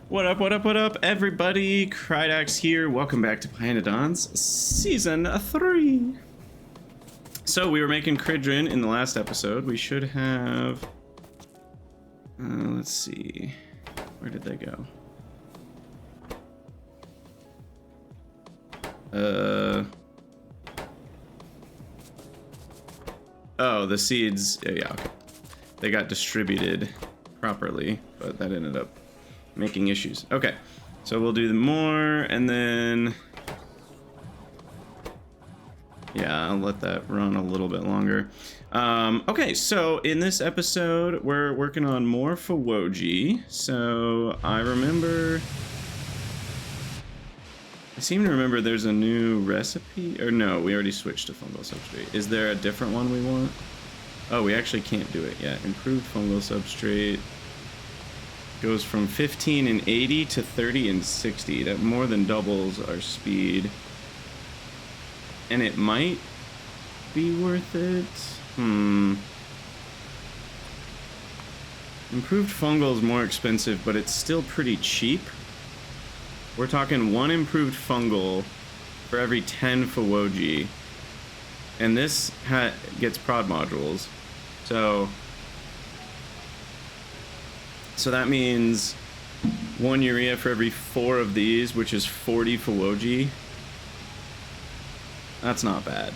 What up, what up, what up, everybody? Krydax here. Welcome back to pyanodon's Season 3. So, we were making Cridrin in the last episode. We should have... let's see. Where did they go? Oh, the seeds... Yeah, okay. They got distributed properly, but that ended up making issues. Okay, so we'll do more, and then... Yeah, I'll let that run a little bit longer. Okay, so in this episode, we're working on more Fawoji. So I seem to remember there's a new recipe, or no, we already switched to fungal substrate. Is there a different one we want? Oh, we actually can't do it yet. Improved fungal substrate goes from 15 and 80 to 30 and 60. That more than doubles our speed. And it might be worth it. Improved fungal is more expensive, but it's still pretty cheap. We're talking 1 improved fungal for every 10 Fawoji. And this gets prod modules. So that means 1 urea for every 4 of these, which is 40 Fawoji. That's not bad.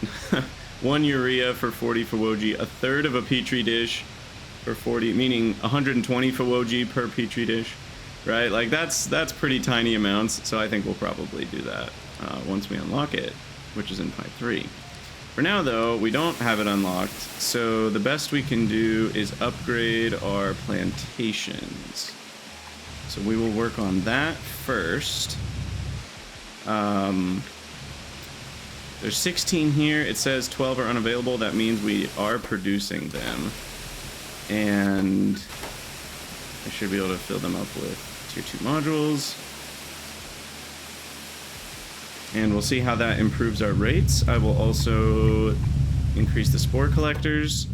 1 urea for 40 Fawoji, a third of a petri dish for 40, meaning 120 Fawoji per petri dish, right? Like that's pretty tiny amounts. So I think we'll probably do that once we unlock it, which is in Pi 3. For now, though, we don't have it unlocked, so the best we can do is upgrade our plantations. So we will work on that first. There's 16 here. It says 12 are unavailable. That means we are producing them. And I should be able to fill them up with tier 2 modules. And we'll see how that improves our rates. I will also increase the spore collectors.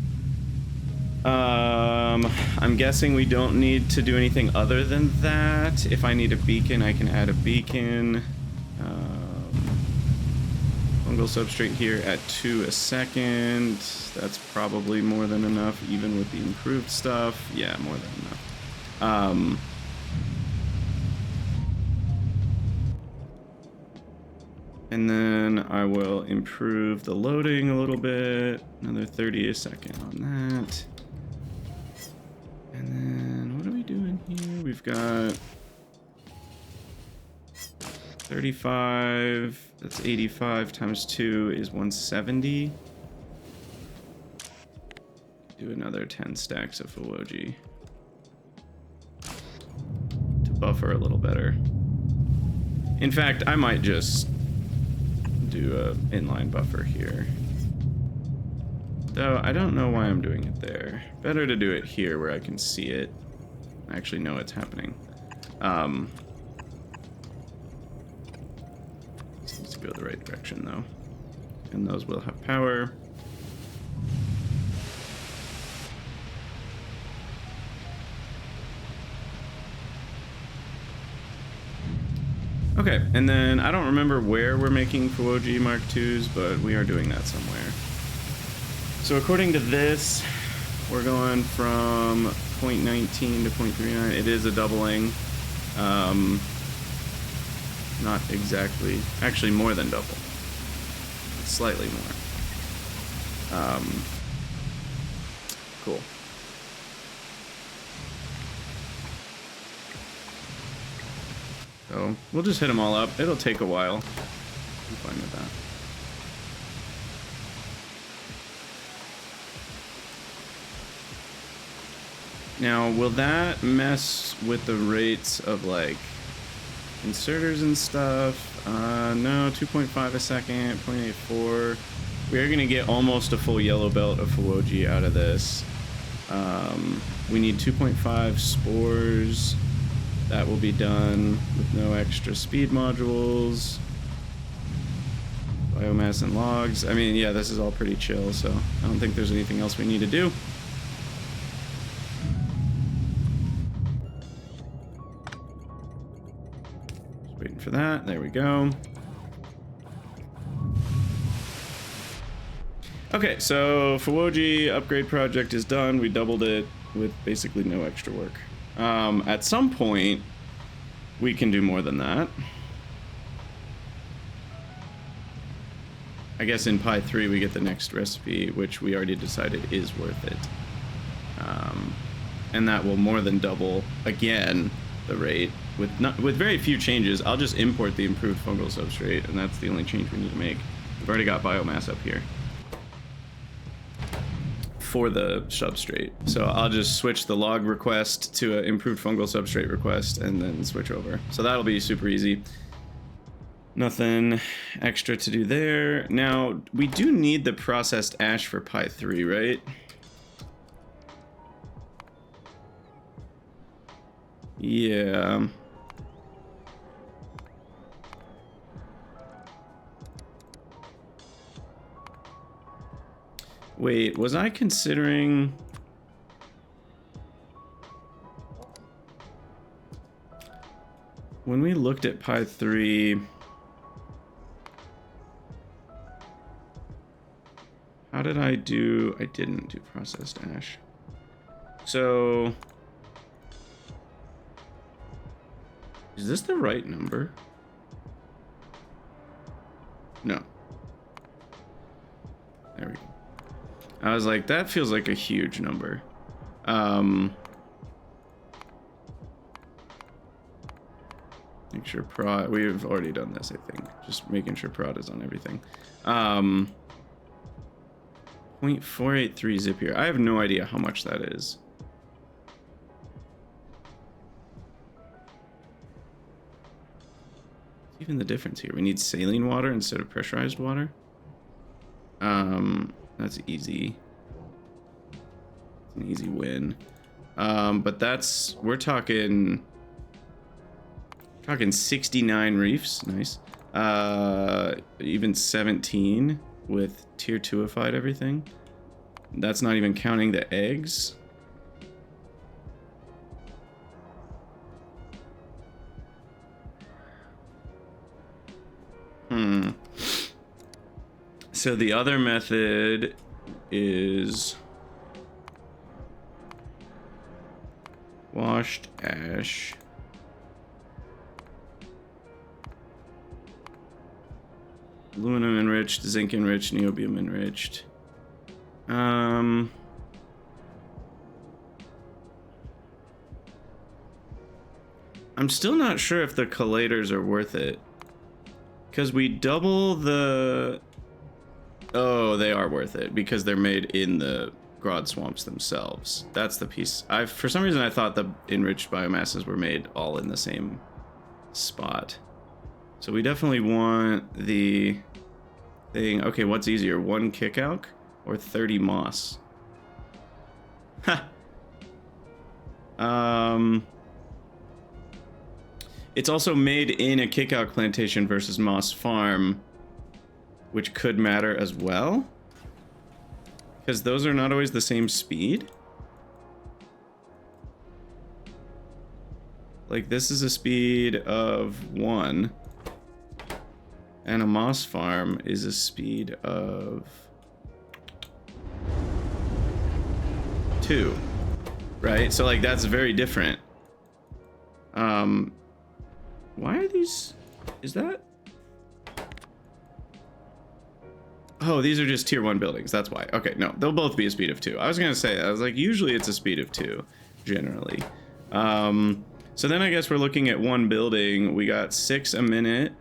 I'm guessing we don't need to do anything other than that. If I need a beacon, I can add a beacon. Fungal substrate here at 2 a second. That's probably more than enough, even with the improved stuff. Yeah, more than enough. And then I will improve the loading a little bit. Another 30 a second on that. And then what are we doing here? We've got 35. That's 85 times 2 is 170. Do another 10 stacks of Fawoji to buffer a little better. In fact, I might just do a inline buffer here. Though I don't know why I'm doing it there. Better to do it here where I can see it. I actually know it's happening. This needs to go the right direction though. And those will have power. Okay, and then I don't remember where we're making Fawoji Mark IIs, but we are doing that somewhere. So according to this, we're going from 0.19 to 0.39. It is a doubling. Not exactly, actually more than double. Slightly more. Cool. So we'll just hit them all up. It'll take a while. I'm fine with that. Now, will that mess with the rates of like inserters and stuff? No, 2.5 a second, 0.84. We are gonna get almost a full yellow belt of Fawoji out of this. We need 2.5 spores. That will be done with no extra speed modules. Biomass and logs. I mean, yeah, this is all pretty chill, so I don't think there's anything else we need to do. Waiting for that. There we go. Okay, so Fuwoji upgrade project is done. We doubled it with basically no extra work. At some point, we can do more than that. I guess in Pi 3 we get the next recipe, which we already decided is worth it. And that will more than double, again, the rate. With very few changes. I'll just import the improved fungal substrate, and that's the only change we need to make. We've already got biomass up here for the substrate. So I'll just switch the log request to an improved fungal substrate request and then switch over. So that'll be super easy. Nothing extra to do there. Now, we do need the processed ash for Pi 3, right? Yeah. Wait, was I considering... When we looked at Pi 3... How did I do... I didn't do processed ash. So... Is this the right number? No. There we go. I was like, that feels like a huge number. Make sure prod... We've already done this, I think. Just making sure prod is on everything. 0.483 zip here. I have no idea how much that is. What's even the difference here? We need saline water instead of pressurized water. That's easy. It's an easy win. But that's... We're talking 69 reefs. Nice. Even 17 with tier 2ified everything. That's not even counting the eggs. So the other method is washed ash. Aluminum enriched, zinc enriched, niobium enriched. I'm still not sure if the collators are worth it. Because we double the... Oh, they are worth it because they're made in the Grod swamps themselves. That's the piece. For some reason I thought the enriched biomasses were made all in the same spot. So we definitely want the thing. Okay, what's easier? 1 kickalc or 30 moss? Ha. It's also made in a kickalc plantation versus moss farm, which could matter as well, because those are not always the same speed. Like, this is a speed of 1, and a moss farm is a speed of 2, right? So, like, that's very different. Why are these... Is that... Oh, these are just tier 1 buildings. That's why. Okay, no, they'll both be a speed of 2. I was gonna say, I was like, usually it's a speed of 2, generally. So then I guess we're looking at 1 building. We got 6 a minute,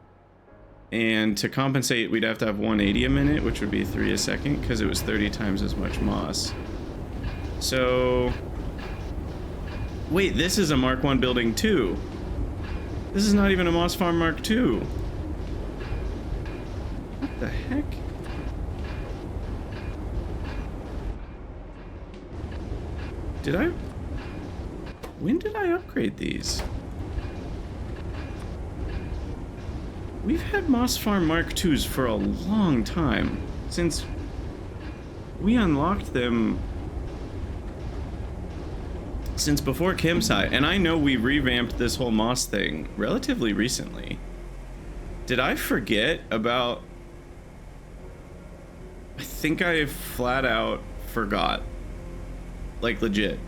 and to compensate, we'd have to have 180 a minute, which would be 3 a second, because it was 30 times as much moss. So... Wait, this is a Mark 1 building too. This is not even a moss farm Mark 2. What the heck? Did I... When did I upgrade these? We've had Moss Farm Mark IIs for a long time. Since we unlocked them since before Kim's High, and I know we revamped this whole moss thing relatively recently. Did I forget about... I think I flat out forgot. Like, legit.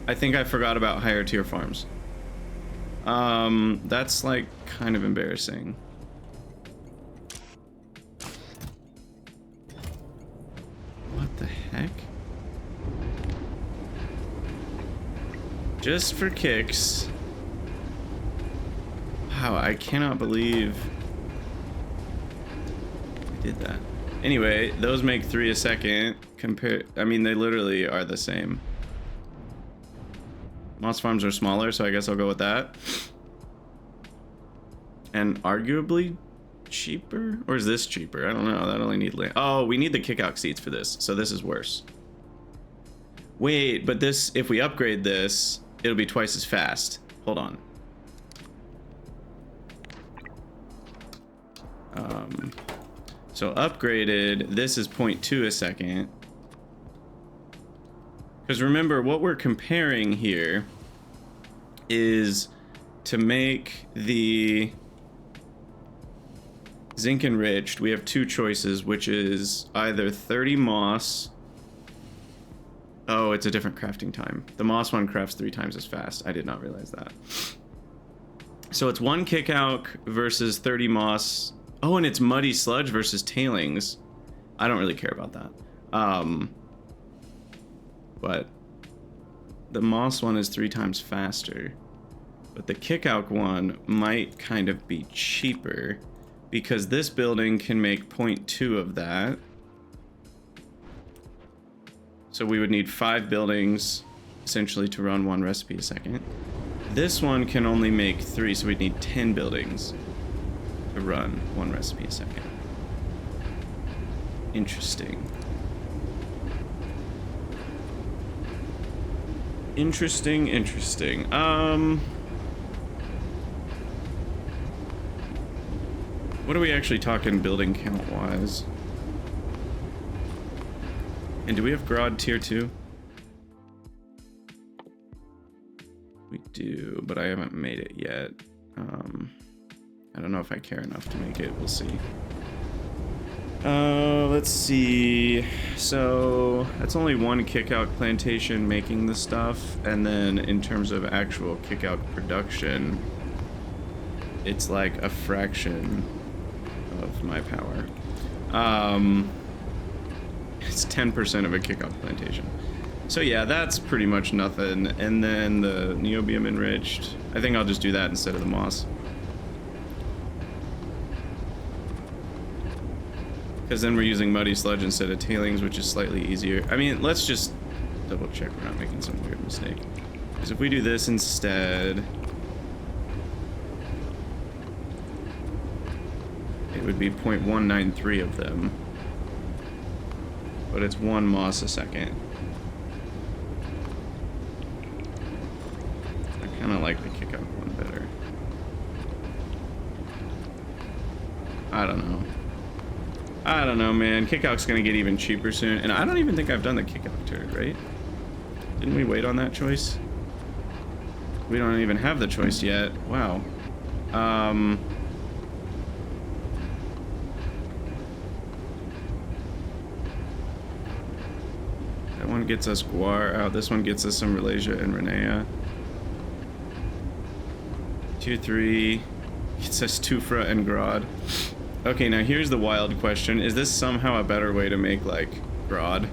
I think I forgot about higher tier farms. That's, like, kind of embarrassing. What the heck? Just for kicks. Wow, I cannot believe I did that. Anyway, those make 3 a second. I mean, they literally are the same. Moss farms are smaller, so I guess I'll go with that. And arguably cheaper? Or is this cheaper? I don't know. That only need land. Oh, we need the kick-out seats for this, so this is worse. Wait, but this, if we upgrade this, it'll be twice as fast. Hold on. So upgraded, this is 0.2 a second. Because remember, what we're comparing here is to make the zinc enriched, we have 2 choices, which is either 30 moss. Oh, it's a different crafting time. The moss one crafts 3 times as fast. I did not realize that. So it's 1 kick-out versus 30 moss. Oh, and it's muddy sludge versus tailings. I don't really care about that. But the moss one is 3 times faster. But the kick-out one might kind of be cheaper because this building can make 0.2 of that. So we would need 5 buildings essentially to run 1 recipe a second. This one can only make 3, so we'd need 10 buildings to run 1 recipe a second. Interesting. Interesting. What are we actually talking building count wise? And do we have Grod tier 2? We do, but I haven't made it yet. I don't know if I care enough to make it. We'll see. Let's see. So that's only 1 kick-out plantation making the stuff, and then in terms of actual kick-out production, it's like a fraction of my power. It's 10% of a kick-out plantation. So yeah, that's pretty much nothing. And then the niobium enriched, I think I'll just do that instead of the moss. Because then we're using muddy sludge instead of tailings, which is slightly easier. I mean, let's just double check we're not making some weird mistake. Because if we do this instead, it would be 0.193 of them. But it's 1 moss a second. I kind of like the kick-out one better. I don't know, man. Kick-out's gonna get even cheaper soon. And I don't even think I've done the kick-out turret, right? Didn't we wait on that choice? We don't even have the choice yet. Wow. That one gets us Guar out. This one gets us some Ralasia and Renea. 2-3 gets us Tufra and Grod. Okay, now here's the wild question. Is this somehow a better way to make, like, Grod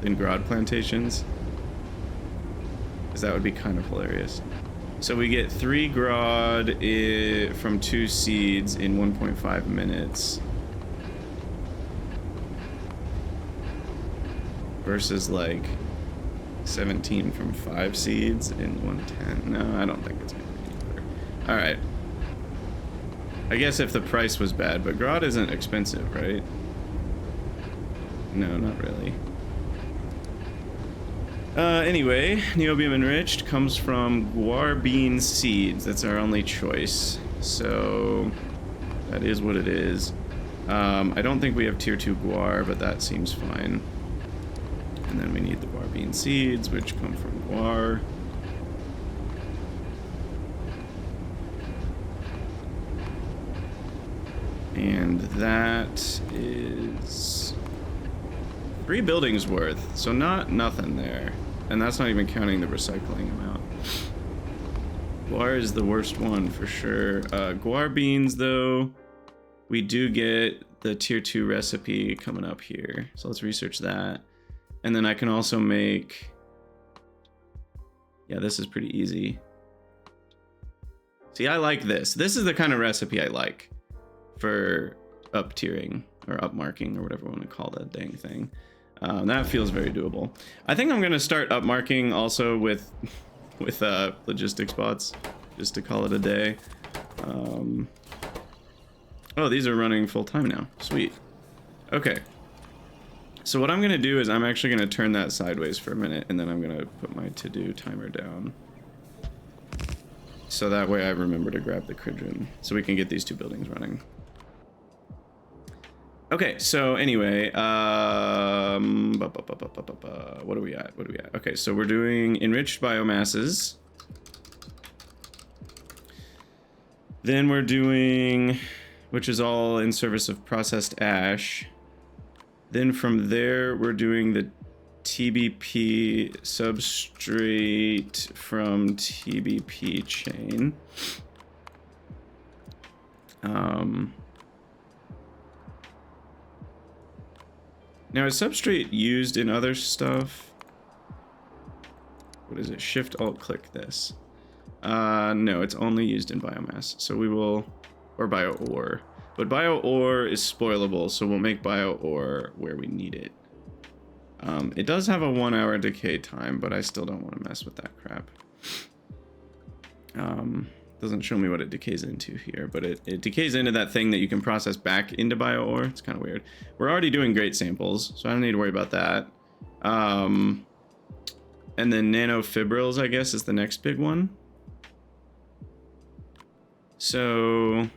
than Grod plantations? Because that would be kind of hilarious. So we get 3 Grod from 2 seeds in 1.5 minutes. Versus, like, 17 from 5 seeds in 110. No, I don't think it's going to be any better. Alright. I guess if the price was bad, but Grod isn't expensive, right? No, not really. Anyway, niobium enriched comes from guar bean seeds. That's our only choice. So that is what it is. I don't think we have tier 2 guar, but that seems fine. And then we need the guar bean seeds, which come from guar. And that is 3 buildings worth, so nothing there. And that's not even counting the recycling amount. Guar is the worst one for sure. Guar beans though, we do get the tier 2 recipe coming up here. So let's research that. And then I can also make, yeah, this is pretty easy. See, I like this. This is the kind of recipe I like for up tiering or up marking or whatever you want to call that dang thing. That feels very doable. I think I'm gonna start up marking also with logistics bots, just to call it a day. Oh, these are running full time now. Sweet. Okay. So what I'm gonna do is I'm actually gonna turn that sideways for a minute, and then I'm gonna put my to-do timer down. So that way I remember to grab the Cridron, so we can get these 2 buildings running. Okay, so anyway, what are we at? Okay, so we're doing enriched biomasses. Then we're doing, which is all in service of processed ash. Then from there, we're doing the TBP substrate from TBP chain. Now, is substrate used in other stuff? What is it? Shift Alt click this. No, it's only used in biomass. So we will, or bio ore. But bio ore is spoilable, so we'll make bio ore where we need it. It does have a 1-hour decay time, but I still don't want to mess with that crap. Doesn't show me what it decays into here, but it decays into that thing that you can process back into bio ore. It's kind of weird. We're already doing great samples, so I don't need to worry about that. And then nanofibrils, I guess, is the next big one. So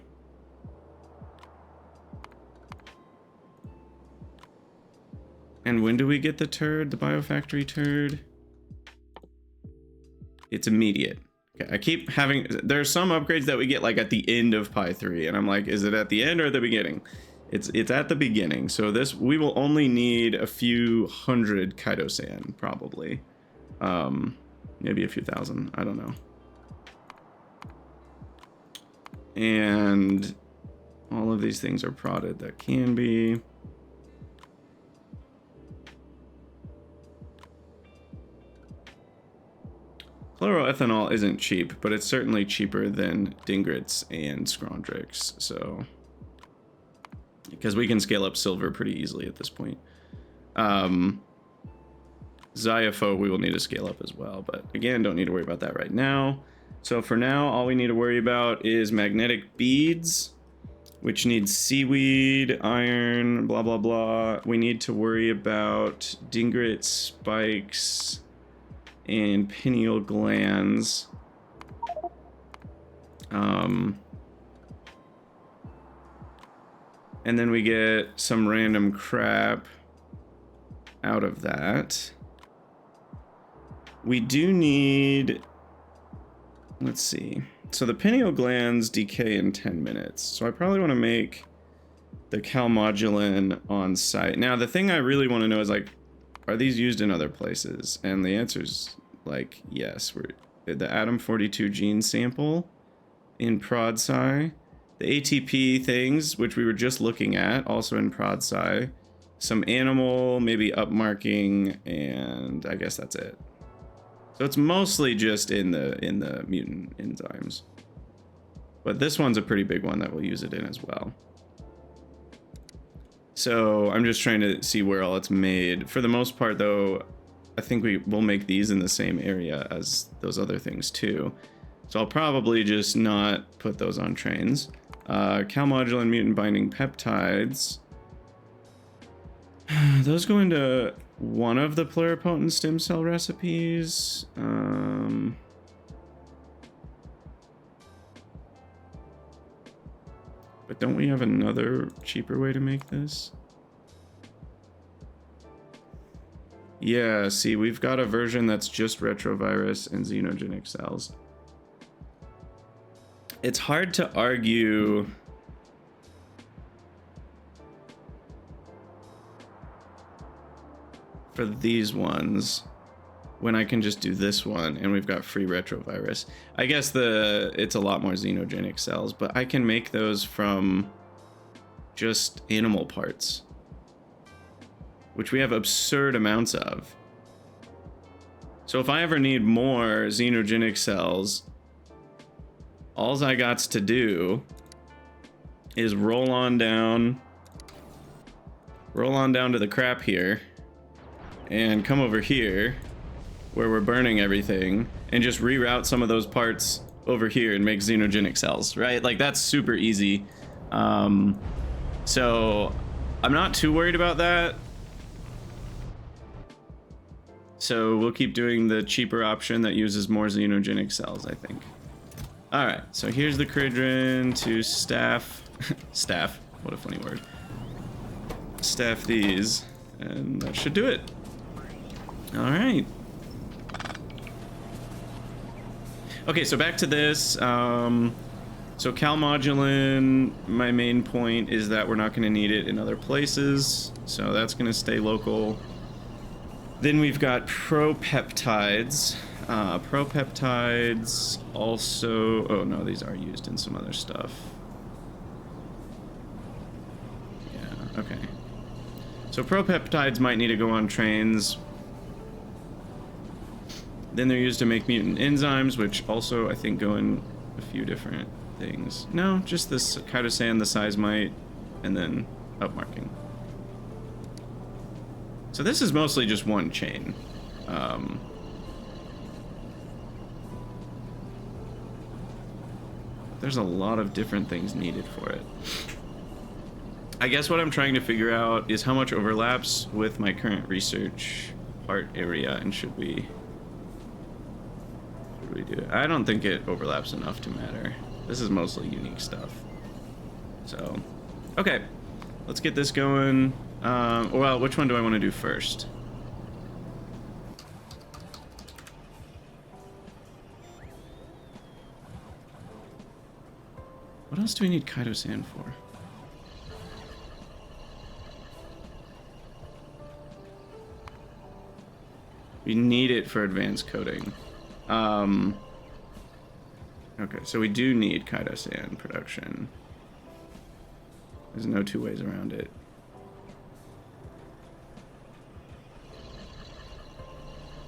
and when do we get the turd, the biofactory turd? It's immediate. Okay, I keep having, there's some upgrades that we get like at the end of Pi 3, and I'm like, is it at the end or at the beginning? It's at the beginning. So this, we will only need a few hundred Kaido-san, probably. Maybe a few thousand, I don't know. And all of these things are prodded that can be. Chloroethanol isn't cheap, but it's certainly cheaper than Dingrits and Scrondrix, so... because we can scale up silver pretty easily at this point. Zyapho we will need to scale up as well, but again, don't need to worry about that right now. So for now, all we need to worry about is magnetic beads, which needs seaweed, iron, blah, blah, blah. We need to worry about Dingrit spikes and pineal glands. And then we get some random crap out of that. We do need, let's see. So the pineal glands decay in 10 minutes. So I probably want to make the calmodulin on site. Now, the thing I really want to know is, like, are these used in other places? And the answer is, like, yes. The Atom 42 gene sample in ProdSci. The ATP things, which we were just looking at, also in ProdSci. Some animal, maybe upmarking, and I guess that's it. So it's mostly just in the mutant enzymes. But this one's a pretty big one that we'll use it in as well. So I'm just trying to see where all it's made. For the most part, though, I think we will make these in the same area as those other things too. So I'll probably just not put those on trains. Calmodulin mutant binding peptides. Those go into one of the pluripotent stem cell recipes. But don't we have another cheaper way to make this? Yeah, see, we've got a version that's just retrovirus and xenogenic cells. It's hard to argue for these ones when I can just do this one and we've got free retrovirus. I guess it's a lot more xenogenic cells, but I can make those from just animal parts, which we have absurd amounts of. So if I ever need more xenogenic cells, all I got to do is roll on down to the crap here and come over here where we're burning everything and just reroute some of those parts over here and make xenogenic cells, right? Like, that's super easy. So I'm not too worried about that. So we'll keep doing the cheaper option that uses more xenogenic cells, I think. All right, so here's the Cridrin to staff, staff, what a funny word. Staff these, and that should do it. All right. Okay, so back to this. So calmodulin, my main point is that we're not going to need it in other places, so that's going to stay local. Then we've got propeptides. Propeptides also... Oh, no, these are used in some other stuff. Yeah, okay. So propeptides might need to go on trains. Then they're used to make mutant enzymes, which also, I think, go in a few different things. No, just this chitosan, the seismite, and then upmarking. So this is mostly just one chain. There's a lot of different things needed for it. I guess what I'm trying to figure out is how much overlaps with my current research part area, and should we do it? I don't think it overlaps enough to matter. This is mostly unique stuff. So, okay, let's get this going. Well, which one do I want to do first? What else do we need chitosan for? We need it for advanced coding. Okay, so we do need chitosan production. There's no two ways around it.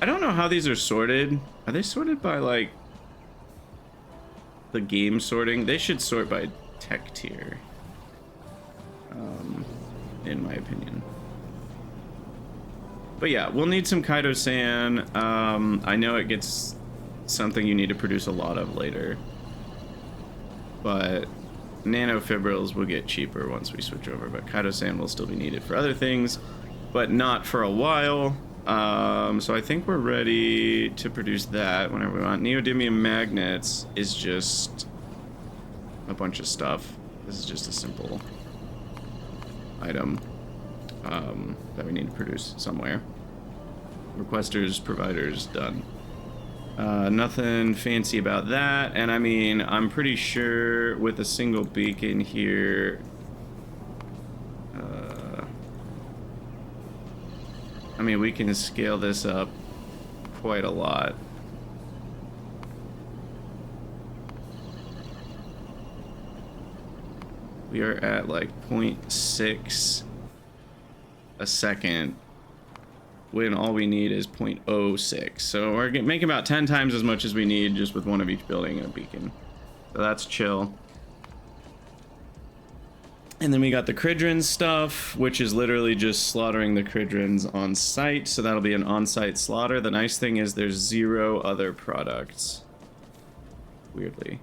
I don't know how these are sorted. Are they sorted by, like, the game sorting? They should sort by tech tier, in my opinion. But yeah, we'll need some chitosan. I know it gets something you need to produce a lot of later, but nanofibrils will get cheaper once we switch over, but chitosan will still be needed for other things, but not for a while. So I think we're ready to produce that whenever we want. Neodymium magnets is just a bunch of stuff. This is just a simple item that we need to produce somewhere. Requesters, providers, done. Nothing fancy about that, and I mean, I'm pretty sure with a single beacon here, I mean, we can scale this up quite a lot. We are at like 0.6 a second when all we need is 0.06. So we're making about 10 times as much as we need just with one of each building and a beacon. So that's chill. And then we got the Cridrin stuff, which is literally just slaughtering the Cridrins on site. So that'll be an on-site slaughter. The nice thing is there's 0 other products. Weirdly.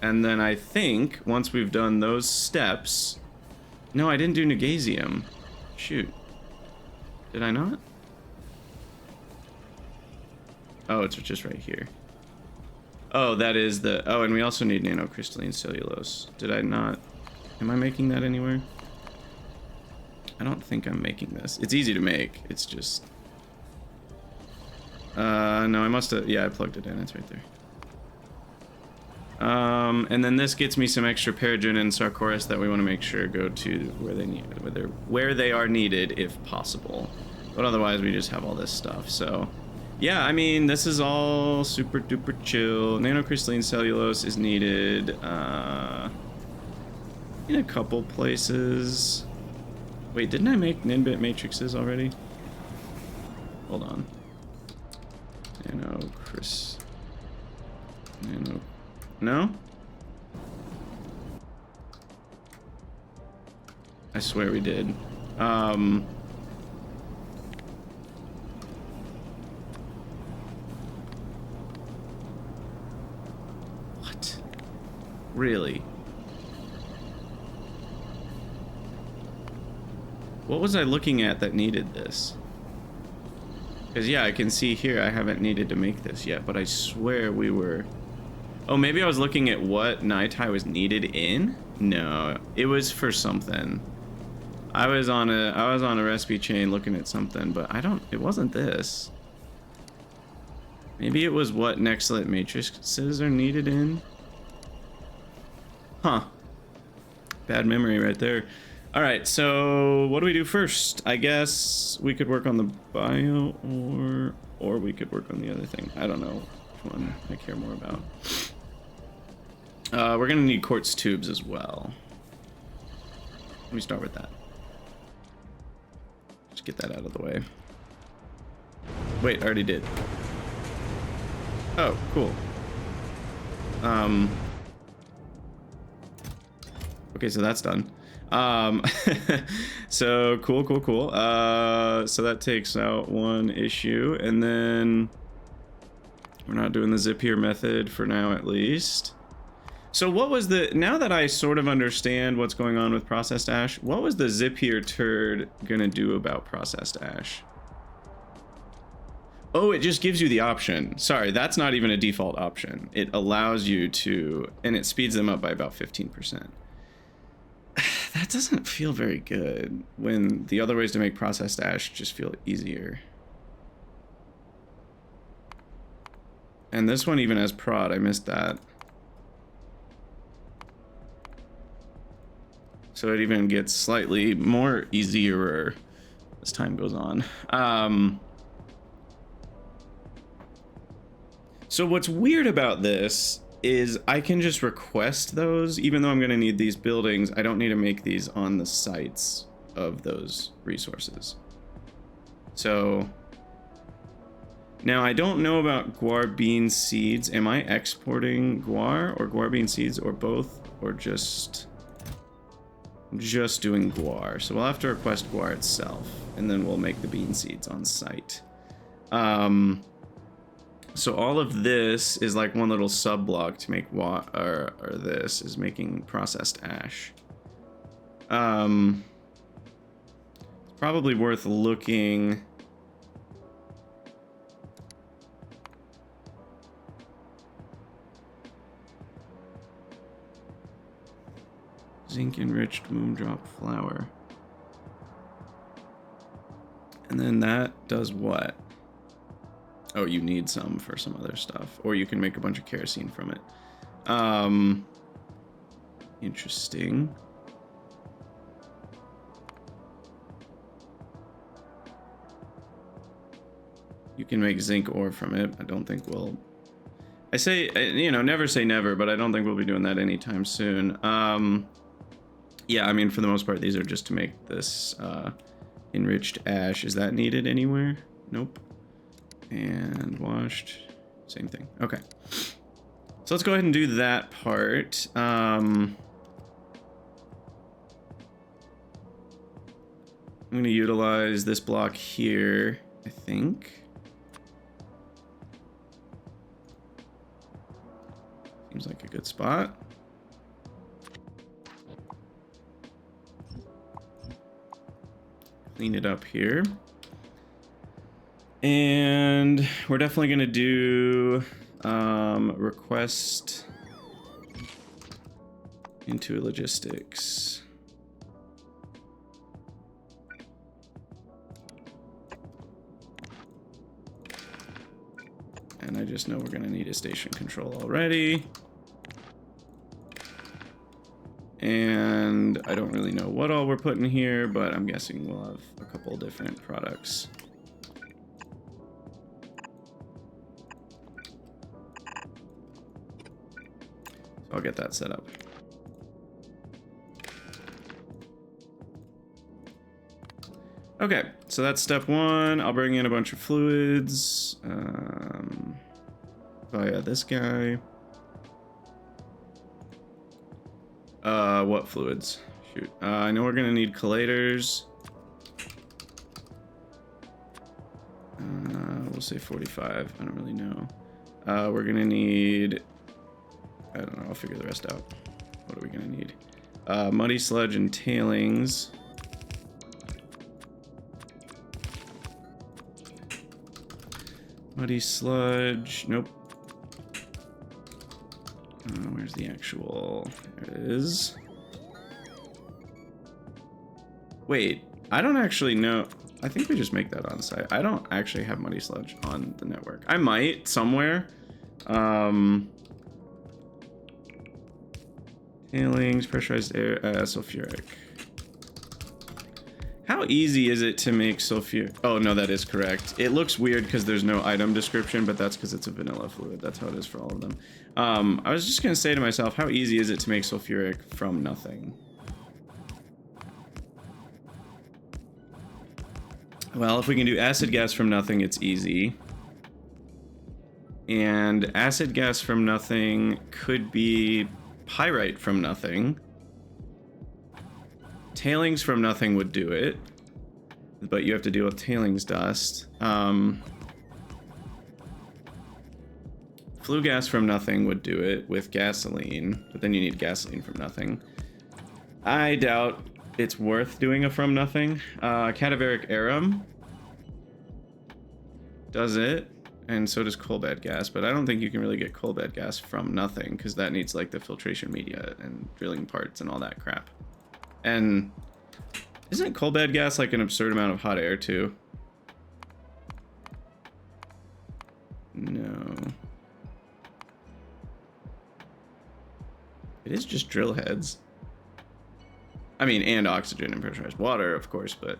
And then I think once we've done those steps... No, I didn't do Negasium. Shoot. Did I not? Oh, it's just right here. Oh, that is the... Oh, and we also need nanocrystalline cellulose. Did I not... Am I making that anywhere? I don't think I'm making this. It's easy to make. It's just... No, I must have... Yeah, I plugged it in. It's right there. And then this gets me some extra Paragen and Sarcoris that we want to make sure go to where they are needed if possible. But otherwise we just have all this stuff. So yeah, I mean, this is all super duper chill. Nanocrystalline cellulose is needed in a couple places. Wait, didn't I make Ninbit matrices already? Hold on. No? I swear we did. What? Really? What was I looking at that needed this? Because yeah, I can see here I haven't needed to make this yet, but I swear we were... Oh, maybe I was looking at what Naitai was needed in? No, it was for something. I was on a recipe chain looking at something, but it wasn't this. Maybe it was what Nextlet matrices are needed in? Huh. Bad memory right there. Alright, so what do we do first? I guess we could work on the bio or we could work on the other thing. I don't know which one I care more about. We're gonna need quartz tubes as well. Let me start with that. Just get that out of the way. Wait, I already did. Oh, cool. Okay, so that's done. So cool. So that takes out one issue, and then we're not doing the zip here method for now, at least. So what was now that I sort of understand what's going on with processed ash, what was the zip here turd gonna do about processed ash? Oh, it just gives you the option. Sorry, that's not even a default option. It allows you to, and it speeds them up by about 15%. That doesn't feel very good when the other ways to make processed ash just feel easier. And this one even has prod, I missed that. So it even gets slightly more easier as time goes on. So what's weird about this is I can just request those, even though I'm going to need these buildings. I don't need to make these on the sites of those resources. So now I don't know about guar bean seeds. Am I exporting guar or guar bean seeds or both, or just doing guar? So we'll have to request guar itself, and then we'll make the bean seeds on site. So all of this is like one little sub block to make or this is making processed ash. It's probably worth looking. Zinc enriched moondrop flour. And then that does what? Oh, you need some for some other stuff. Or you can make a bunch of kerosene from it. Interesting. You can make zinc ore from it. I don't think we'll... I say, you know, never say never, but I don't think we'll be doing that anytime soon. Yeah, I mean, for the most part, these are just to make this enriched ash. Is that needed anywhere? Nope. And washed, same thing. Okay, so let's go ahead and do that part. I'm going to utilize this block here, I think. Seems like a good spot. Clean it up here. And we're definitely going to do request into logistics. And I just know we're going to need a station control already. And I don't really know what all we're putting here, but I'm guessing we'll have a couple different products. So I'll get that set up. Okay, so that's step one. I'll bring in a bunch of fluids. Oh yeah, this guy. What fluids? Shoot. I know we're gonna need collators. We'll say 45. I don't really know. We're gonna need... I don't know, I'll figure the rest out. What are we gonna need? Muddy sludge and tailings. Muddy sludge. Nope. Where's the actual... There it is. Wait, I don't actually know. I think we just make that on site. I don't actually have muddy sludge on the network. I might somewhere. Tailings, pressurized air, sulfuric. How easy is it to make sulfuric? Oh no, that is correct. It looks weird because there's no item description, but that's because it's a vanilla fluid. That's how it is for all of them. I was just gonna say to myself, how easy is it to make sulfuric from nothing? Well, if we can do acid gas from nothing, it's easy. And acid gas from nothing could be pyrite from nothing. Tailings from nothing would do it, but you have to deal with tailings dust. Flue gas from nothing would do it with gasoline, but then you need gasoline from nothing. I doubt it's worth doing a from nothing. Cadaveric arum does it, and so does coal bed gas, but I don't think you can really get coal bed gas from nothing because that needs like the filtration media and drilling parts and all that crap. And isn't coal bed gas like an absurd amount of hot air too? No. It is just drill heads. I mean, and oxygen and pressurized water, of course, but...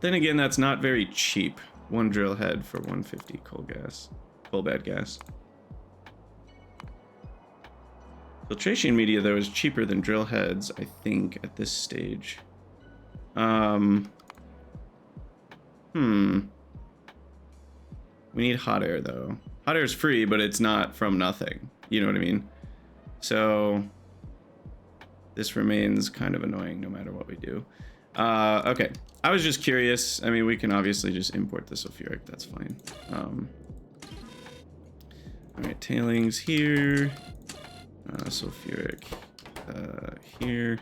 Then again, that's not very cheap. One drill head for 150 coal bed gas. Filtration media, though, is cheaper than drill heads, I think, at this stage. We need hot air, though. Hot air is free, but it's not from nothing. You know what I mean? So... this remains kind of annoying no matter what we do. Okay, I was just curious. I mean, we can obviously just import the sulfuric. That's fine. All right, tailings here. Sulfuric here.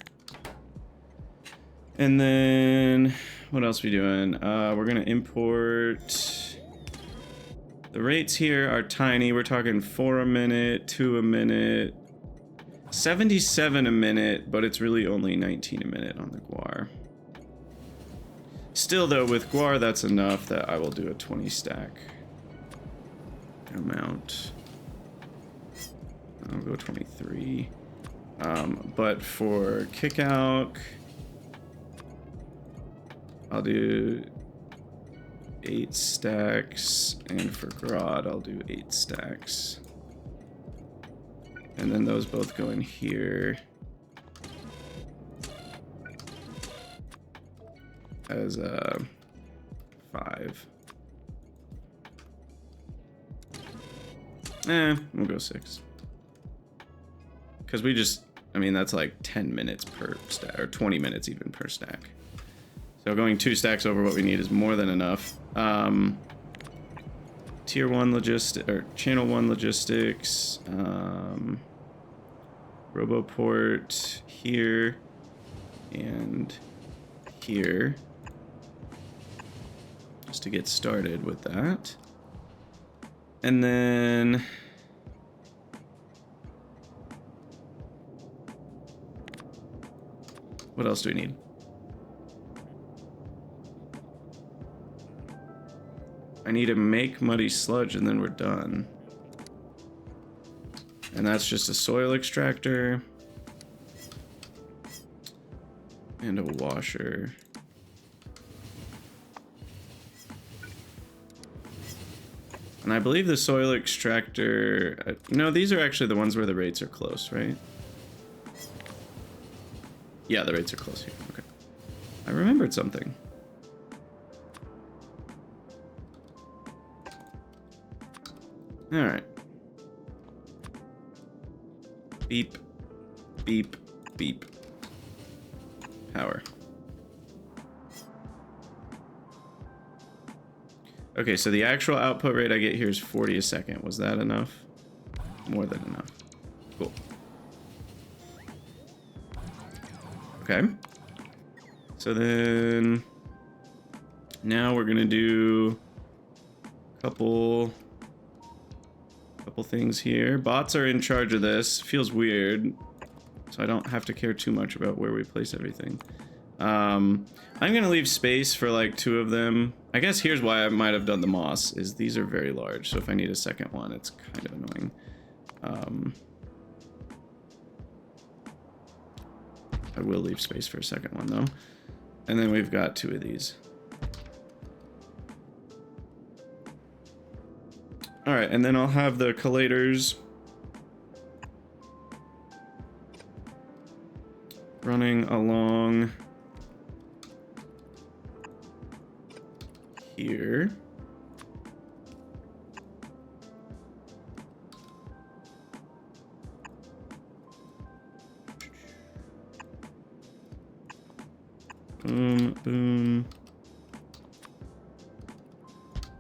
And then what else are we doing? We're gonna import. The rates here are tiny. We're talking 4 a minute, 2 a minute, 77 a minute, but it's really only 19 a minute on the guar. Still though, with guar, that's enough that I will do a 20 stack amount. I'll go 23. But for kickout, I'll do 8 stacks, and for grod, I'll do 8 stacks. And then those both go in here as 5. We'll go 6. Because we just, I mean, that's like 10 minutes per stack, or 20 minutes even per stack. So going 2 stacks over what we need is more than enough. Tier 1 logistics, or channel 1 logistics, Roboport here and here, just to get started with that. And then what else do we need? I need to make muddy sludge and then we're done. And that's just a soil extractor. And a washer. And I believe the soil extractor... no, these are actually the ones where the rates are close, right? Yeah, the rates are close here. Okay. I remembered something. Alright. Beep. Beep. Beep. Power. Okay, so the actual output rate I get here is 40 a second. Was that enough? More than enough. Cool. Okay. So then... now we're gonna do a couple things here. Bots are in charge of this. Feels weird. So I don't have to care too much about where we place everything. I'm gonna leave space for like 2 of them. I guess here's why I might have done the moss, is these are very large, so if I need a second one, it's kind of annoying. I will leave space for a second one though. And then we've got 2 of these. Alright, and then I'll have the collators running along here. Boom, boom.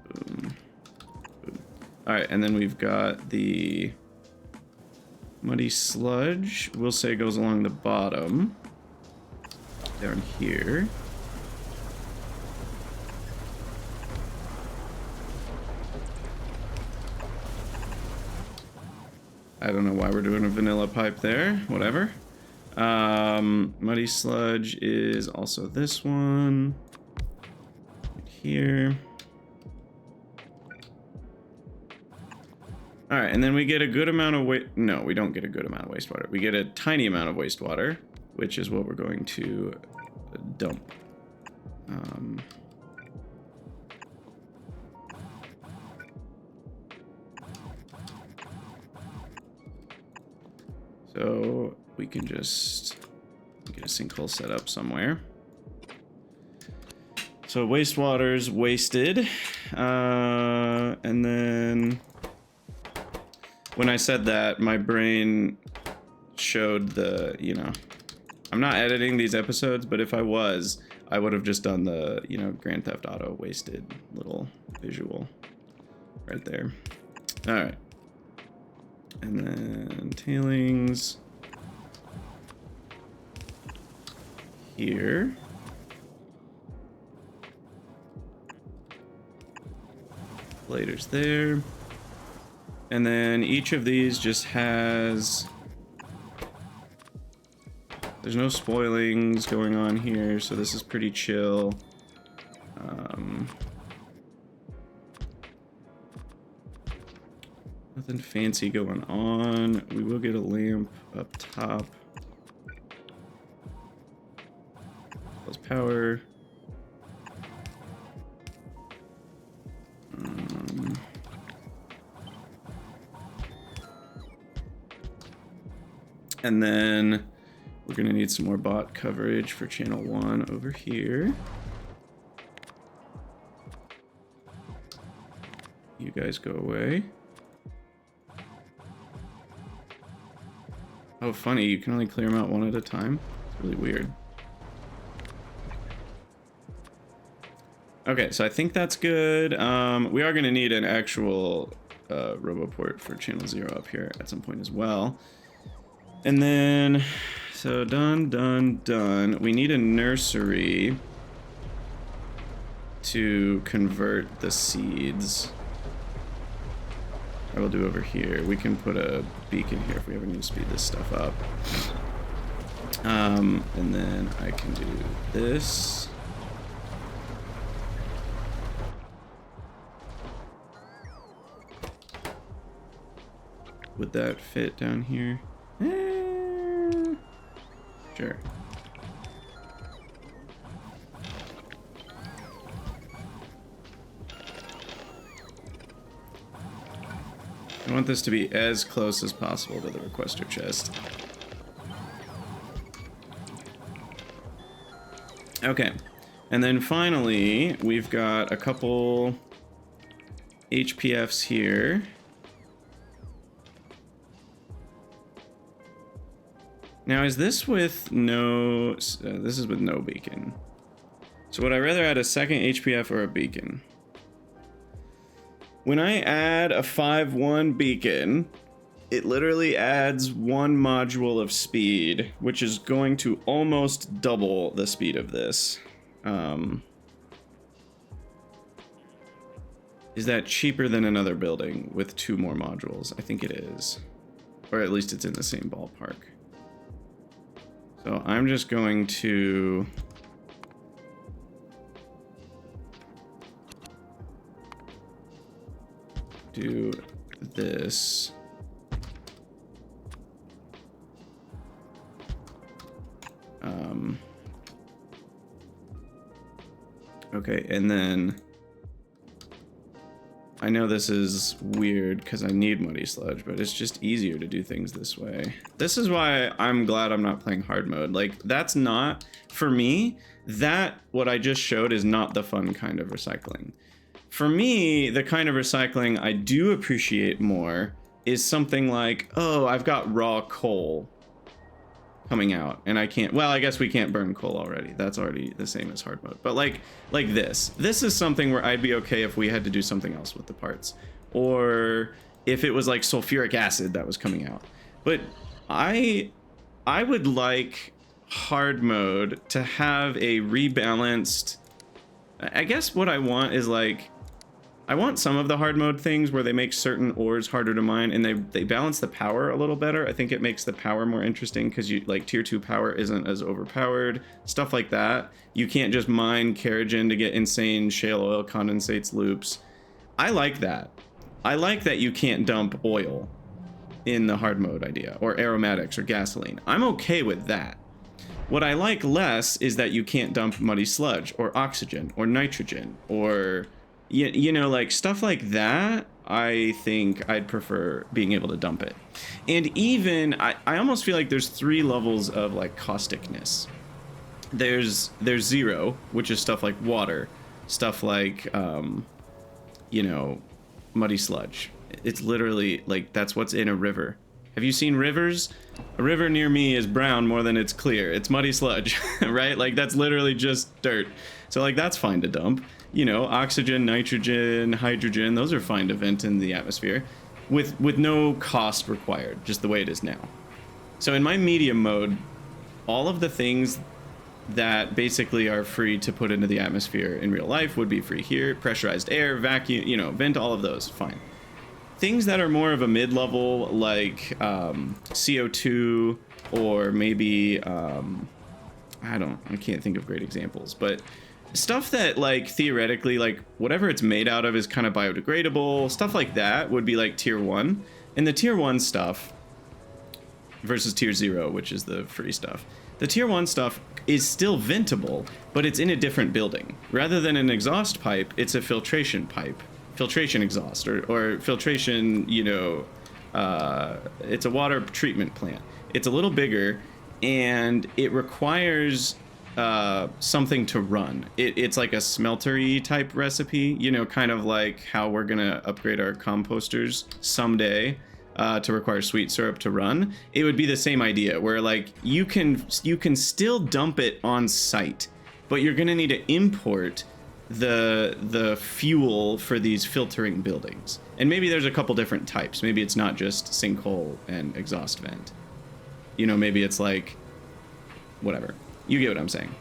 Boom. Boom. Alright, and then we've got the muddy sludge. We'll say it goes along the bottom. Down here. I don't know why we're doing a vanilla pipe there. Whatever. Muddy sludge is also this one. Right here. Alright, and then we get a good amount of no, we don't get a good amount of wastewater. We get a tiny amount of wastewater, which is what we're going to dump. So we can just get a sinkhole set up somewhere. So wastewater's wasted. And then when I said that, my brain showed the, you know, I'm not editing these episodes, but if I was, I would have just done the, you know, Grand Theft Auto wasted little visual right there. All right. And then tailings here. Bladers there. And then each of these just has... there's no spoilings going on here, so this is pretty chill. Nothing fancy going on. We will get a lamp up top. Plus power. And then we're gonna need some more bot coverage for channel 1 over here. You guys go away. Oh, funny, you can only clear them out one at a time. It's really weird. Okay, so I think that's good. We are gonna need an actual RoboPort for channel 0 up here at some point as well. And then, so done, done, done. We need a nursery to convert the seeds. I will do over here. We can put a beacon here if we ever need to speed this stuff up. And then I can do this. would that fit down here? Sure. I want this to be as close as possible to the requester chest. Okay, and then finally, we've got a couple HPFs here. Now, is this with no... this is with no beacon. So would I rather add a second HPF or a beacon? When I add a 5-1 beacon, it literally adds 1 module of speed, which is going to almost double the speed of this. Is that cheaper than another building with 2 more modules? I think it is. Or at least it's in the same ballpark. So I'm just going to... do this. Okay, and then I know this is weird because I need muddy sludge, but it's just easier to do things this way. This is why I'm glad I'm not playing hard mode. Like, that's not, for me, that what I just showed is not the fun kind of recycling. For me, the kind of recycling I do appreciate more is something like, oh, I've got raw coal coming out and I can't, well, I guess we can't burn coal already. That's already the same as hard mode. But like this is something where I'd be okay if we had to do something else with the parts, or if it was like sulfuric acid that was coming out. But I would like hard mode to have a rebalanced, I guess what I want is like, I want some of the hard mode things where they make certain ores harder to mine and they balance the power a little better. I think it makes the power more interesting because you like tier 2 power isn't as overpowered, stuff like that. You can't just mine Keragen to get insane shale oil condensates loops. I like that. I like that you can't dump oil in the hard mode idea, or aromatics or gasoline. I'm okay with that. What I like less is that you can't dump muddy sludge or oxygen or nitrogen or you know, like stuff like that. I think I'd prefer being able to dump it. And even I almost feel like there's 3 levels of like causticness. There's 0, which is stuff like water, stuff like you know, muddy sludge. It's literally like that's what's in a river. Have you seen rivers? A river near me is brown more than it's clear. It's muddy sludge, right? Like that's literally just dirt. So like that's fine to dump. You know, oxygen, nitrogen, hydrogen, those are fine to vent in the atmosphere with no cost required, just the way it is now. So in my medium mode, all of the things that basically are free to put into the atmosphere in real life would be free here. Pressurized air, vacuum, you know, vent, all of those, fine. Things that are more of a mid-level, like CO2, or maybe, I can't think of great examples, but stuff that like theoretically, like whatever it's made out of is kind of biodegradable, stuff like that would be like tier 1. And the tier 1 stuff versus tier 0, which is the free stuff. The tier 1 stuff is still ventable, but it's in a different building. Rather than an exhaust pipe, it's a filtration pipe. Filtration exhaust, or filtration, you know, it's a water treatment plant. It's a little bigger, and it requires something to run. It's like a smeltery type recipe, you know, kind of like how we're gonna upgrade our composters someday to require sweet syrup to run. It would be the same idea, where like you can still dump it on site, but you're gonna need to import the fuel for these filtering buildings. And maybe there's a couple different types. Maybe it's not just sinkhole and exhaust vent. You know, maybe it's like whatever. You get what I'm saying.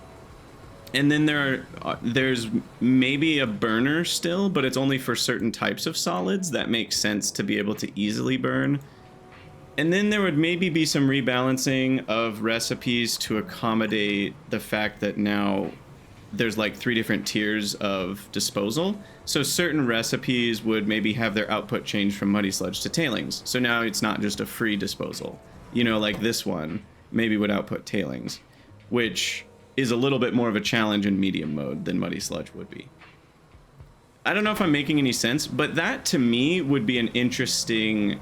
And then there's maybe a burner still, but it's only for certain types of solids that make sense to be able to easily burn. And then there would maybe be some rebalancing of recipes to accommodate the fact that now there's like 3 different tiers of disposal. So certain recipes would maybe have their output change from muddy sludge to tailings. So now it's not just a free disposal. You know, like this one maybe would output tailings, which is a little bit more of a challenge in medium mode than muddy sludge would be. I don't know if I'm making any sense, but that to me would be an interesting,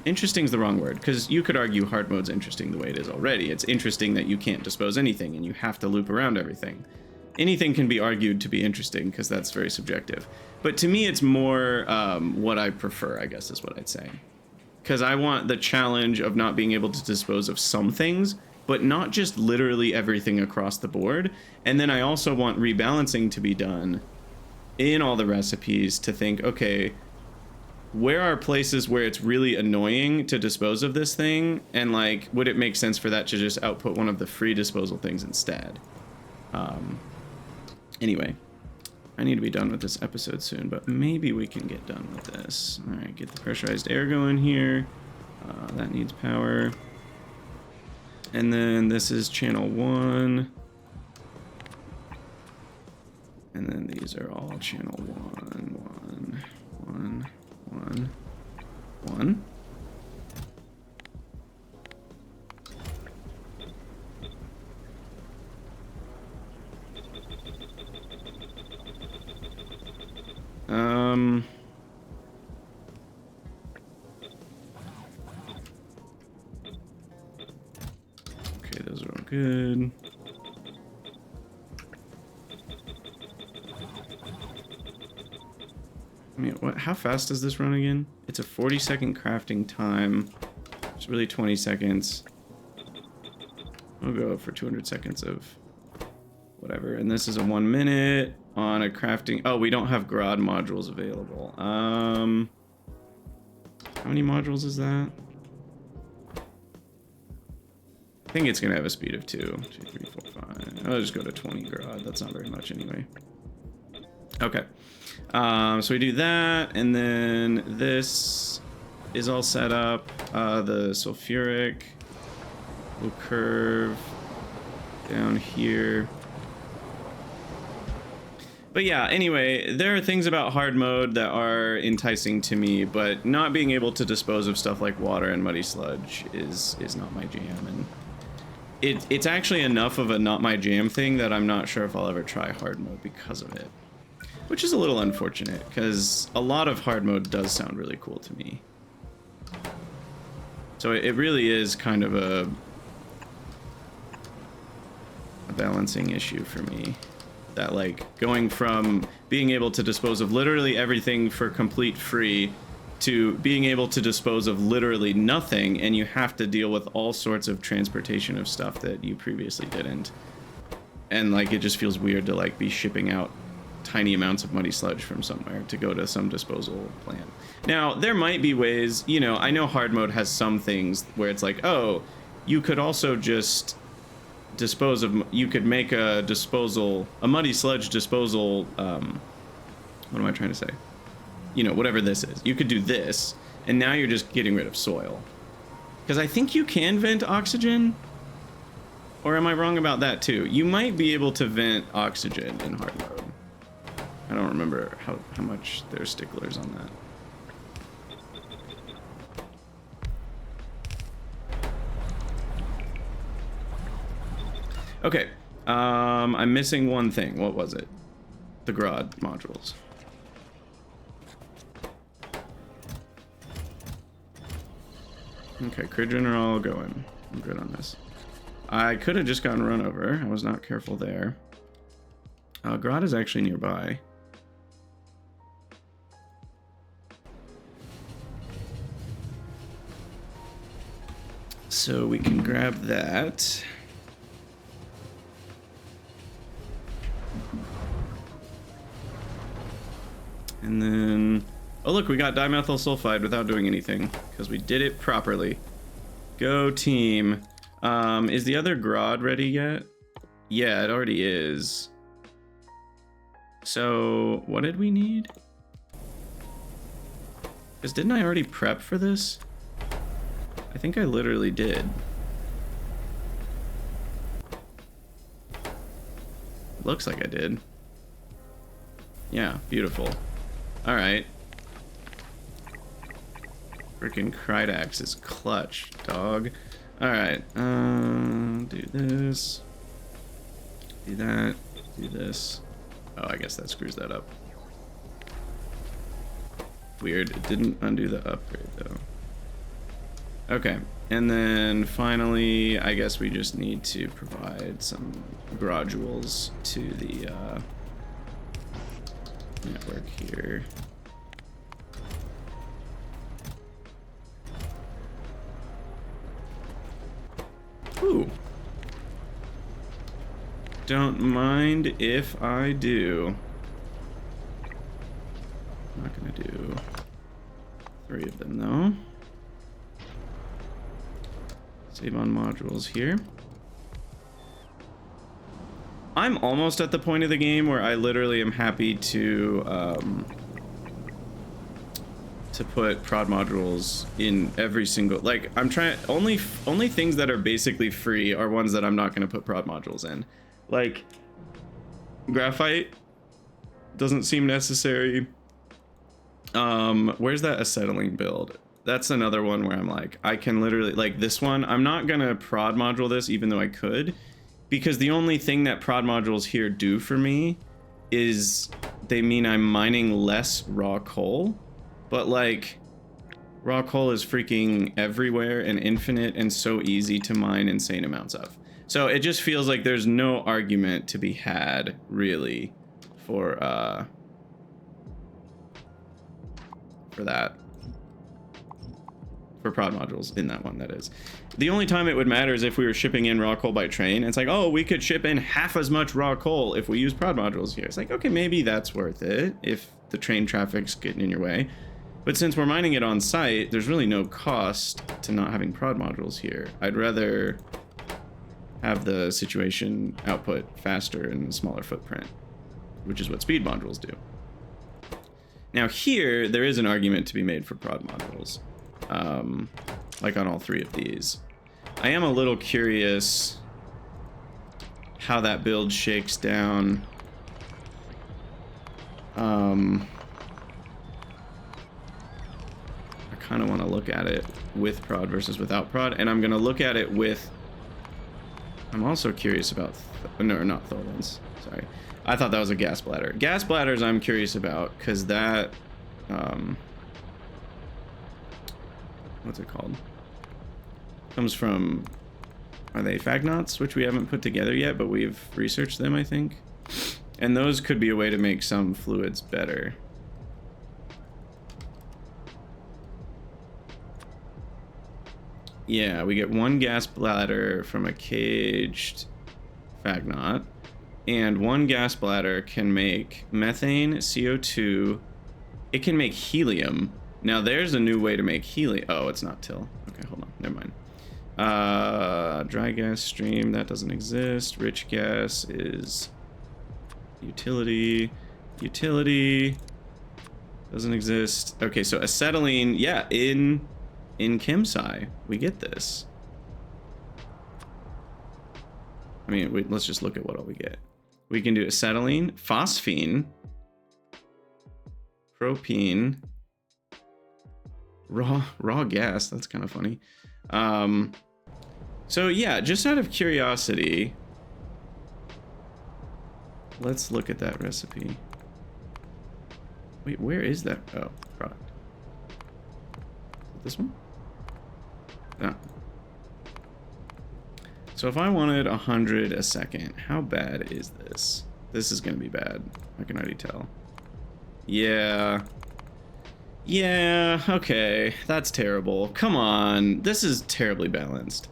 interesting is the wrong word, because you could argue hard mode's interesting the way it is already. It's interesting that you can't dispose anything and you have to loop around everything. Anything can be argued to be interesting because that's very subjective. But to me, it's more what I prefer, I guess is what I'd say. Because I want the challenge of not being able to dispose of some things, but not just literally everything across the board. And then I also want rebalancing to be done in all the recipes to think, okay, where are places where it's really annoying to dispose of this thing? And like, would it make sense for that to just output one of the free disposal things instead? Anyway, I need to be done with this episode soon, but maybe we can get done with this. All right, get the pressurized air going here. That needs power. And then this is channel 1. And then these are all channel 1, 1, 1, 1. Okay, those are all good. I mean, how fast does this run again? It's a 40-second crafting time. It's really 20 seconds. I'll go for 200 seconds of whatever. And this is a 1 minute on a crafting. Oh, we don't have Grod modules available. How many modules is that? I think it's gonna have a speed of 2. 2, 3, 4, 5. I'll just go to 20 Grod. That's not very much anyway. Okay. So we do that, and then this is all set up. The sulfuric will curve down here. But yeah, anyway, there are things about hard mode that are enticing to me, but not being able to dispose of stuff like water and muddy sludge is not my jam. And it's actually enough of a not my jam thing that I'm not sure if I'll ever try hard mode because of it. Which is a little unfortunate, because a lot of hard mode does sound really cool to me. So it really is kind of a balancing issue for me. That, like, going from being able to dispose of literally everything for complete free to being able to dispose of literally nothing, and you have to deal with all sorts of transportation of stuff that you previously didn't. And, like, it just feels weird to, like, be shipping out tiny amounts of muddy sludge from somewhere to go to some disposal plant. Now, there might be ways, you know, I know hard mode has some things where it's like, oh, you could also just dispose of, you could make a disposal, a muddy sludge disposal, what am I trying to say? You know, whatever this is. You could do this, and now you're just getting rid of soil. Because I think you can vent oxygen, or am I wrong about that too? You might be able to vent oxygen in hard mode. I don't remember how much they're sticklers on that. Okay, I'm missing one thing. What was it? The Grod modules. Okay, Cridgen are all going. I'm good on this. I could have just gotten run over. I was not careful there. Grod is actually nearby. So we can grab that. And then, oh look, we got dimethyl sulfide without doing anything because we did it properly. Go team. Is the other Grod ready yet? Yeah, it already is. So what did we need? Because didn't I already prep for this? I think I literally did. looks like I did. Yeah, beautiful. All right. Freaking Krydax is clutch, dog. All right. Do this. Do that. Do this. Oh, I guess that screws that up. Weird. It didn't undo the upgrade, though. Okay. And then finally, I guess we just need to provide some graduals to the network here. Ooh. Don't mind if I do. I'm not gonna do 3 of them though. Save on modules here. I'm almost at the point of the game where I literally am happy to put prod modules in every single, like, I'm trying, only things that are basically free are ones that I'm not going to put prod modules in. Like, graphite doesn't seem necessary. Where's that acetylene build? That's another one where I'm like, I can literally, like this one, I'm not going to prod module this even though I could, because the only thing that prod modules here do for me is they mean I'm mining less raw coal. But like, raw coal is freaking everywhere and infinite and so easy to mine insane amounts of. So it just feels like there's no argument to be had, really, for that. For prod modules in that one, that is. The only time it would matter is if we were shipping in raw coal by train. It's like, oh, we could ship in half as much raw coal if we use prod modules here. It's like, okay, maybe that's worth it if the train traffic's getting in your way. But since we're mining it on site, there's really no cost to not having prod modules here. I'd rather have the situation output faster and smaller footprint, which is what speed modules do. Now here, there is an argument to be made for prod modules, like on all 3 of these. I am a little curious how that build shakes down. I kind of want to look at it with prod versus without prod, and I'm going to look at it with... I'm also curious about... no, not Thorlands. Sorry. I thought that was a gas bladder. Gas bladders I'm curious about, because that... what's it called? Comes from... Are they Fagnots, which we haven't put together yet, but we've researched them, I think. And those could be a way to make some fluids better. Yeah, we get 1 gas bladder from a caged Fagnot, and 1 gas bladder can make methane, CO2, it can make helium. Now there's a new way to make helium. Oh, it's not till. Okay, hold on, never mind. Dry gas stream, that doesn't exist. Rich gas is utility. Utility doesn't exist. Okay, so acetylene, yeah, in ChemSci, we get this. I mean, let's just look at what all we get. We can do acetylene, phosphine, propene, raw gas. That's kind of funny. So yeah, just out of curiosity, let's look at that recipe. Wait, where is that? Oh, product. This one? No. So if I wanted 100 a second, how bad is this? This is gonna be bad. I can already tell. Yeah. Yeah, okay. That's terrible. Come on. This is terribly balanced.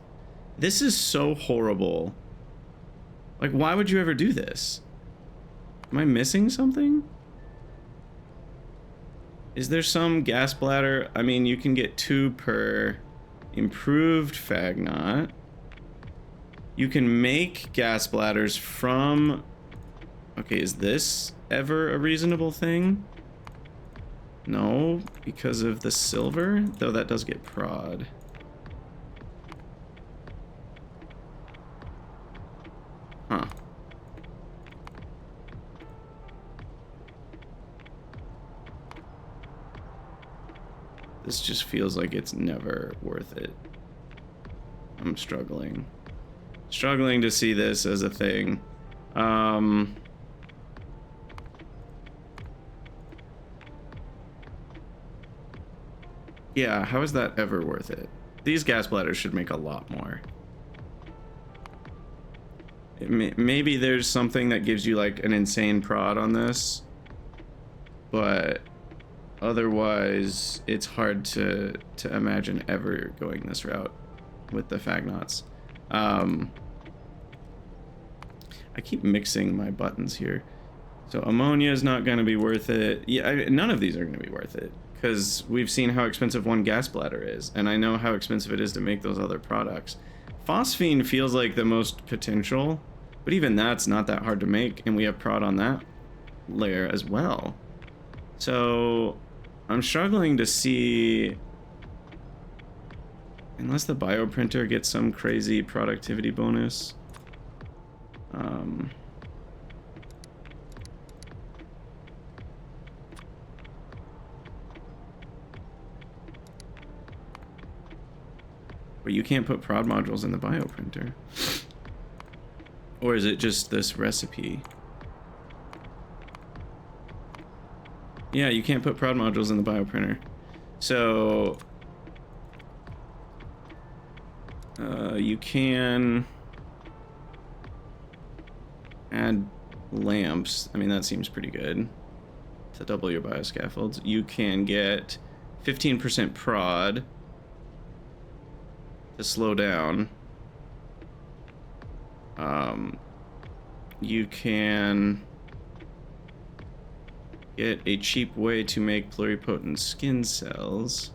This is so horrible. Like, why would you ever do this? Am I missing something? Is there some gas bladder? I mean, you can get 2 per improved Fagnot. You can make gas bladders from... Okay, is this ever a reasonable thing? No, because of the silver, though that does get prod. Huh. This just feels like it's never worth it. I'm struggling. Struggling to see this as a thing. Yeah, how is that ever worth it? These gas bladders should make a lot more. Maybe there's something that gives you like an insane prod on this, but otherwise it's hard to imagine ever going this route with the Fagnots. I keep mixing my buttons here. So ammonia is not going to be worth it. Yeah, none of these are going to be worth it because we've seen how expensive one gas bladder is, and I know how expensive it is to make those other products. Phosphine feels like the most potential, but even that's not that hard to make, and we have prod on that layer as well. So I'm struggling to see, unless the bioprinter gets some crazy productivity bonus. But you can't put prod modules in the bioprinter. Or is it just this recipe? Yeah, you can't put prod modules in the bioprinter. So you can add lamps. I mean, that seems pretty good to double your bioscaffolds. You can get 15% prod to slow down. You can get a cheap way to make pluripotent skin cells.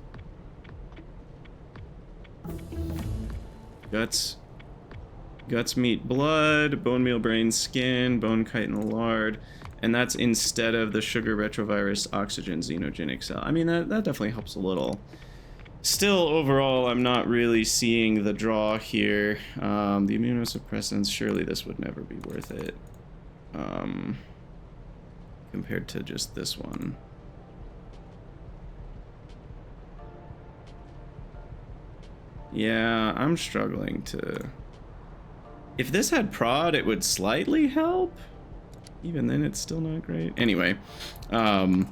Guts, meat, blood, bone meal, brain, skin, bone chitin, lard, and that's instead of the sugar retrovirus oxygen xenogenic cell. I mean, that definitely helps a little. Still, overall, I'm not really seeing the draw here. The immunosuppressants, surely this would never be worth it. Compared to just this one. Yeah, I'm struggling to... If this had prod, it would slightly help. Even then, it's still not great. Anyway, that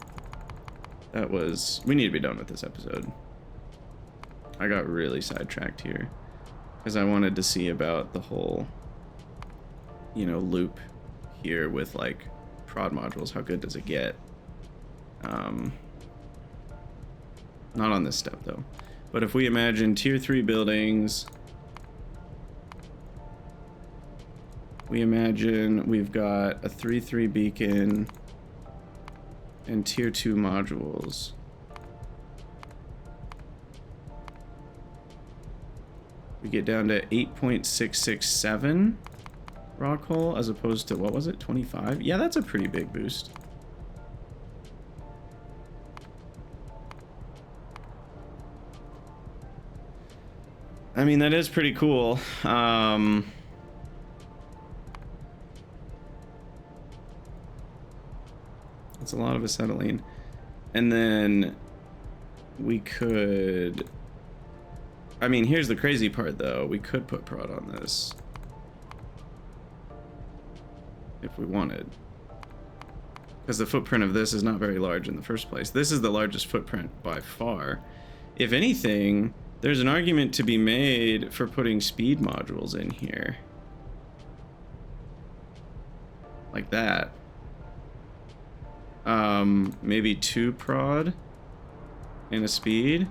was... We need to be done with this episode. I got really sidetracked here because I wanted to see about the whole, you know, loop here with like prod modules. How good does it get? Not on this step though. But if we imagine tier 3 buildings, we imagine we've got a 3-3 beacon and tier 2 modules. We get down to 8.667 raw coal as opposed to, what was it, 25? Yeah, that's a pretty big boost. I mean, that is pretty cool. That's a lot of acetylene. And then we could... I mean, here's the crazy part, though. We could put prod on this if we wanted, because the footprint of this is not very large in the first place. This is the largest footprint by far. If anything, there's an argument to be made for putting speed modules in here. Like that. Maybe 2 prod and a speed.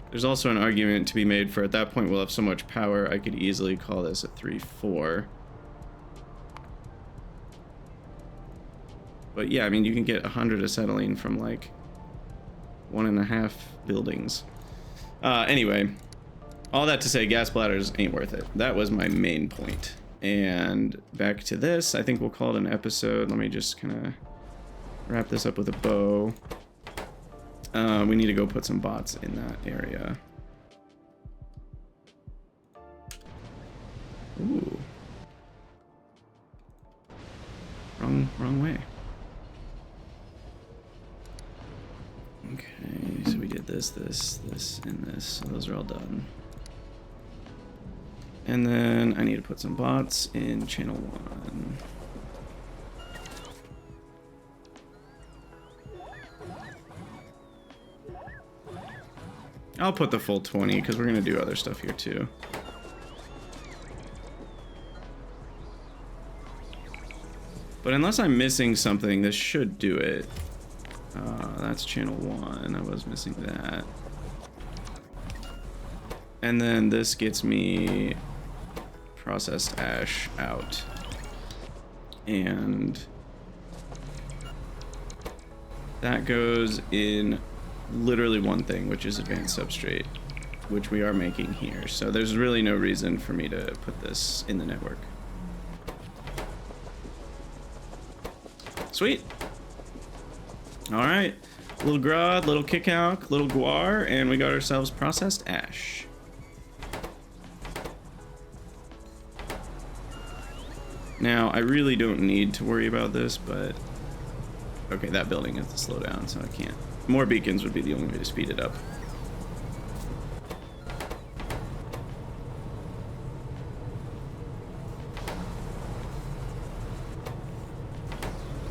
There's also an argument to be made for, at that point we'll have so much power, I could easily call this a 3-4. But yeah, I mean, you can get 100 acetylene from like 1.5 buildings. Anyway, all that to say, gas bladders ain't worth it. That was my main point. And back to this, I think we'll call it an episode. Let me just kind of wrap this up with a bow. We need to go put some bots in that area. Ooh. Wrong way. Okay, so we did this, and this. So those are all done. And then I need to put some bots in channel 1. I'll put the full 20 because we're going to do other stuff here too. But unless I'm missing something, this should do it. That's channel 1. I was missing that. And then this gets me processed ash out. And that goes in literally one thing, which is advanced substrate, which we are making here. So there's really no reason for me to put this in the network. Sweet. All right, little grod, little kickout, little guar, and we got ourselves processed ash. Now, I really don't need to worry about this, but okay, that building has to slow down, so I can't. More beacons would be the only way to speed it up.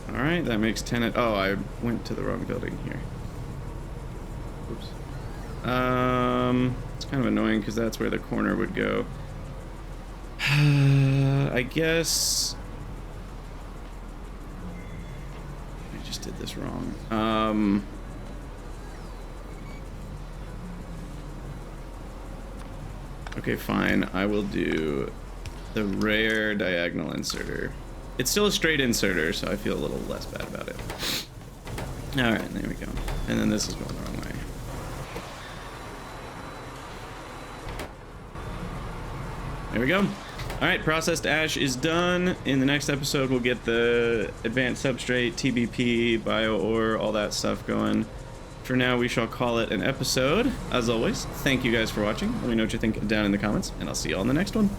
All right, that makes 10. Oh, I went to the wrong building here. Oops. It's kind of annoying because that's where the corner would go. I guess I just did this wrong. Okay, fine. I will do the rare diagonal inserter. It's still a straight inserter, so I feel a little less bad about it. All right, there we go. And then this is going the wrong way. There we go. All right, processed ash is done. In the next episode, we'll get the advanced substrate, TBP, bio ore, all that stuff going. For now, we shall call it an episode. As always, thank you guys for watching. Let me know what you think down in the comments, and I'll see you all in the next one.